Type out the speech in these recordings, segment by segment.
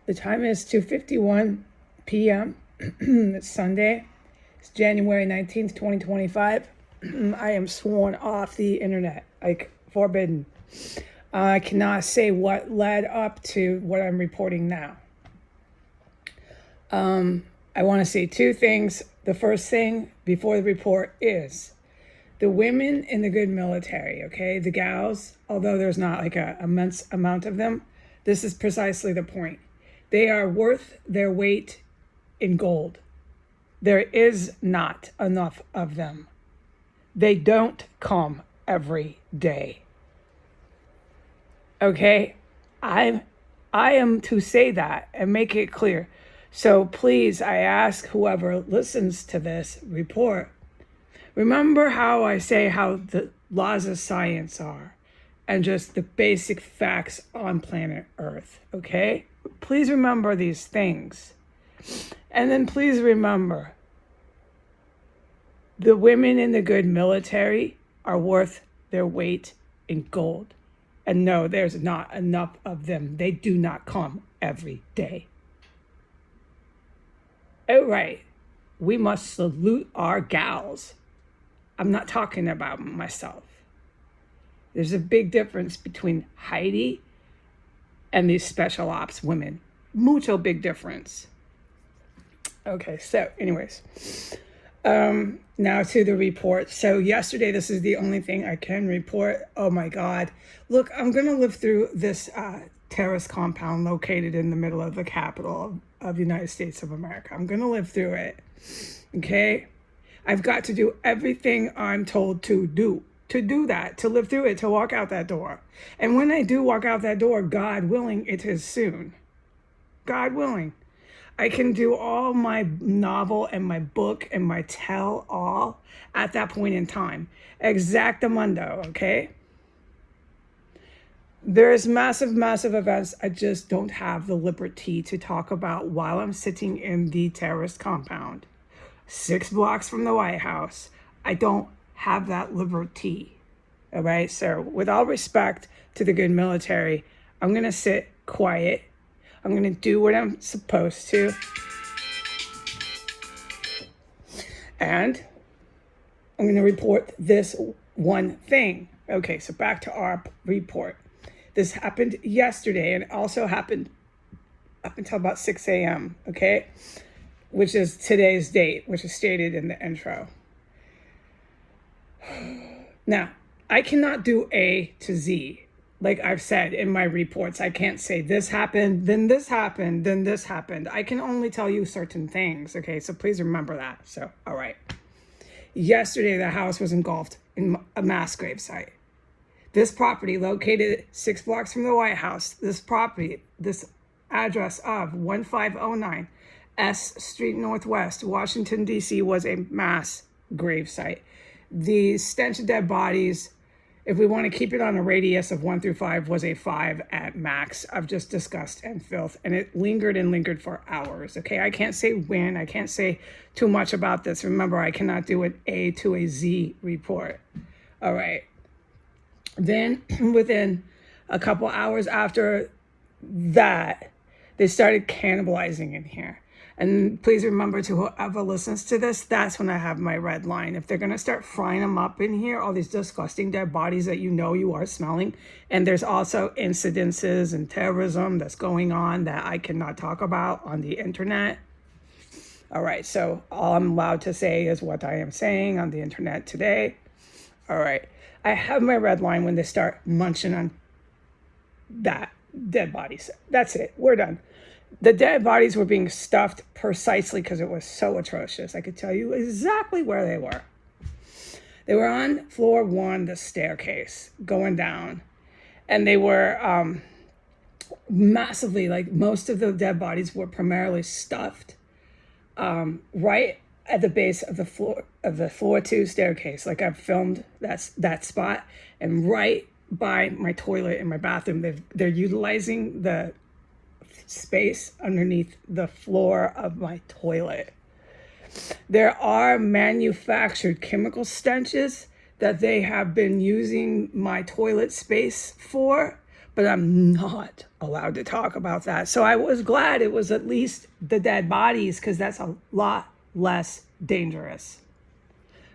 The time is 2:51 p.m. It's Sunday. It's January 19th, 2025. I am sworn off the internet, like forbidden. I cannot say what led up to what I'm reporting now. I want to say two things. The first thing before the report is the women in the good military, okay? The gals, although there's not like an immense amount of them, this is precisely the point. They are worth their weight in gold. There is not enough of them. They don't come every day. Okay? I am to say that and make it clear. So please, I ask whoever listens to this report, remember how I say how the laws of science are and just the basic facts on planet Earth, okay? Please remember these things. And then please remember, the women in the good military are worth their weight in gold. And no, there's not enough of them. They do not come every day. All right, we must salute our gals. I'm not talking about myself. There's a big difference between Heidi and these special ops women. Mucho big difference. Okay, so anyways, now to the report. So yesterday, this is the only thing I can report. Oh my God. Look, I'm going to live through this terrorist compound located in the middle of the capital of the United States of America. I'm going to live through it. Okay? I've got to do everything I'm told to do that, to live through it, to walk out that door. And when I do walk out that door, God willing, it is soon. God willing. I can do all my novel and my book and my tell all at that point in time. Exactamundo, okay? There's massive, massive events I just don't have the liberty to talk about while I'm sitting in the terrorist compound. 6 blocks from the White House. I don't have that liberty. All right? So with all respect to the good military, I'm going to sit quiet. I'm going to do what I'm supposed to. And I'm going to report this one thing. Okay, so back to our report. This happened yesterday and also happened up until about 6 a.m., okay? Which is today's date, which is stated in the intro. Now, I cannot do A to Z. Like I've said in my reports, I can't say this happened, then this happened, then this happened. I can only tell you certain things, okay? So please remember that. So, all right. Yesterday, the house was engulfed in a mass grave site. This property, located 6 blocks from the White House, this address of 1509 S Street Northwest, Washington, D.C., was a mass grave site. The stench of dead bodies, if we want to keep it on a radius of 1 through 5, was a 5 at max of just disgust and filth. And it lingered for hours. Okay, I can't say when. I can't say too much about this. Remember, I cannot do an A to a Z report. All right. Then within a couple hours after that, they started cannibalizing in here. And please remember, to whoever listens to this, that's when I have my red line. If they're going to start frying them up in here, all these disgusting dead bodies that you know you are smelling, and there's also incidences and terrorism that's going on that I cannot talk about on the internet. All right, so all I'm allowed to say is what I am saying on the internet today. All right, I have my red line when they start munching on that dead bodies. That's it, we're done. The dead bodies were being stuffed precisely because it was so atrocious. I could tell you exactly where they were. They were on floor 1, the staircase, going down. And they were massively, like most of the dead bodies were primarily stuffed right at the base of the floor 2 staircase. Like I've filmed that spot. And right by my toilet in my bathroom, they're utilizing the space underneath the floor of my toilet. There are manufactured chemical stenches that they have been using my toilet space for, but I'm not allowed to talk about that. So I was glad it was at least the dead bodies, because that's a lot less dangerous.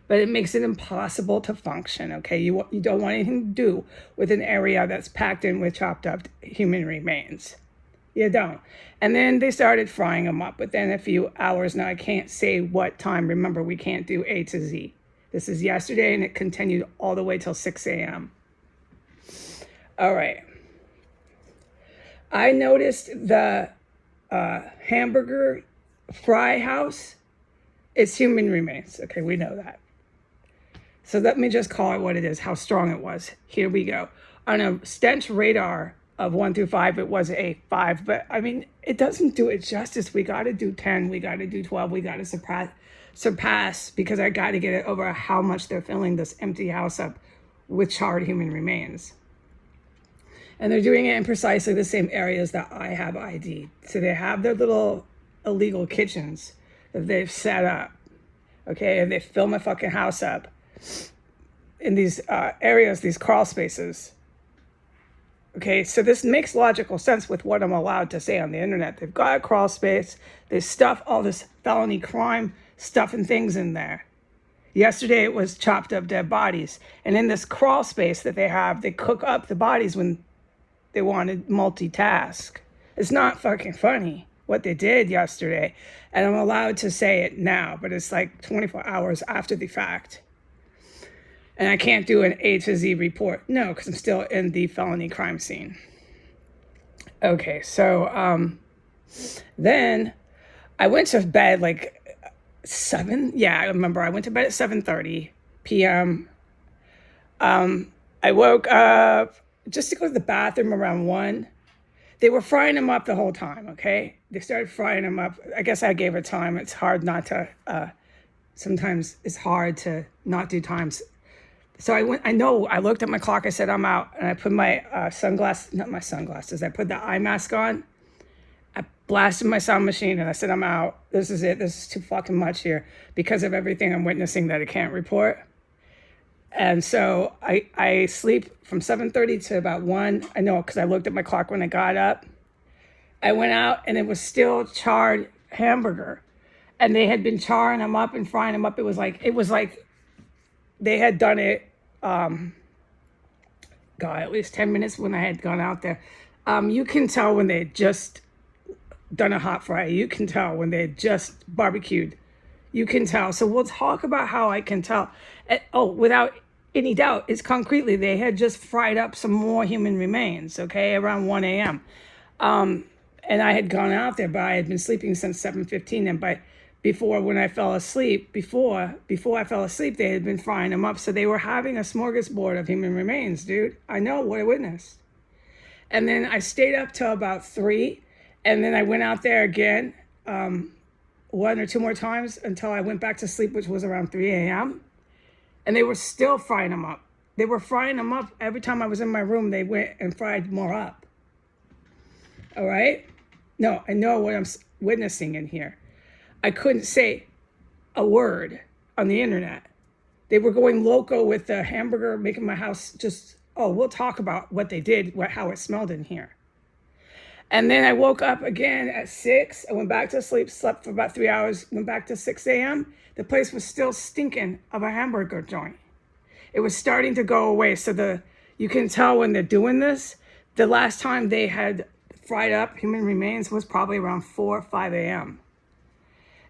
But it makes it impossible to function, okay? You don't want anything to do with an area that's packed in with chopped up human remains. You don't. And then they started frying them up within a few hours. Now, I can't say what time. Remember, we can't do A to Z. This is yesterday, and it continued all the way till 6 a.m. All right. I noticed the hamburger fry house. It's human remains. Okay, we know that. So let me just call it what it is, how strong it was. Here we go. On a stench radar of 1 through 5, it was a 5. But, I mean, it doesn't do it justice. We got to do 10. We got to do 12. We got to surpass, because I got to get it over how much they're filling this empty house up with charred human remains. And they're doing it in precisely the same areas that I have ID'd. So they have their little illegal kitchens that they've set up. Okay, and they fill my fucking house up in these areas, these crawl spaces. Okay, so this makes logical sense with what I'm allowed to say on the internet. They've got a crawl space. They stuff all this felony crime stuff and things in there. Yesterday it was chopped up dead bodies. And in this crawl space that they have, they cook up the bodies when they wanted multitask. It's not fucking funny what they did yesterday. And I'm allowed to say it now, but it's like 24 hours after the fact. And I can't do an A to Z report. No, because I'm still in the felony crime scene. Okay, so then I went to bed like 7. Yeah, I remember I went to bed at 7:30 p.m. I woke up just to go to the bathroom around 1. They were frying them up the whole time, okay? They started frying them up. I guess I gave it time. It's hard not to, sometimes it's hard to not do times. So I looked at my clock, I said, I'm out. And I put my I put the eye mask on. I blasted my sound machine and I said, I'm out. This is it. This is too fucking much here because of everything I'm witnessing that I can't report. And so I sleep from 7:30 to about 1. I know because I looked at my clock when I got up. I went out and it was still charred hamburger. And they had been charring them up and frying them up. It was like they had done it, at least 10 minutes when I had gone out there. You can tell when they had just done a hot fry. You can tell when they had just barbecued. You can tell. So we'll talk about how I can tell. Without any doubt, it's concretely, they had just fried up some more human remains, okay, around 1 a.m. And I had gone out there, but I had been sleeping since 7:15. And before I fell asleep, they had been frying them up. So they were having a smorgasbord of human remains, dude. I know what I witnessed. And then I stayed up till about 3. And then I went out there again, 1 or 2 more times until I went back to sleep, which was around 3 a.m. And they were still frying them up. They were frying them up. Every time I was in my room, they went and fried more up. All right? No, I know what I'm witnessing in here. I couldn't say a word on the internet. They were going loco with the hamburger, making my house just, we'll talk about what they did, how it smelled in here. And then I woke up again at 6. I went back to sleep, slept for about 3 hours, went back to 6 a.m. The place was still stinking of a hamburger joint. It was starting to go away. So you can tell when they're doing this, the last time they had fried up human remains was probably around 4 or 5 a.m.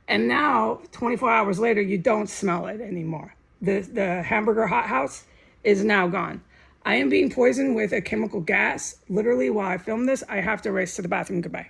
And now, 24 hours later, you don't smell it anymore. The hamburger hot house is now gone. I am being poisoned with a chemical gas. Literally, while I film this, I have to race to the bathroom. Goodbye.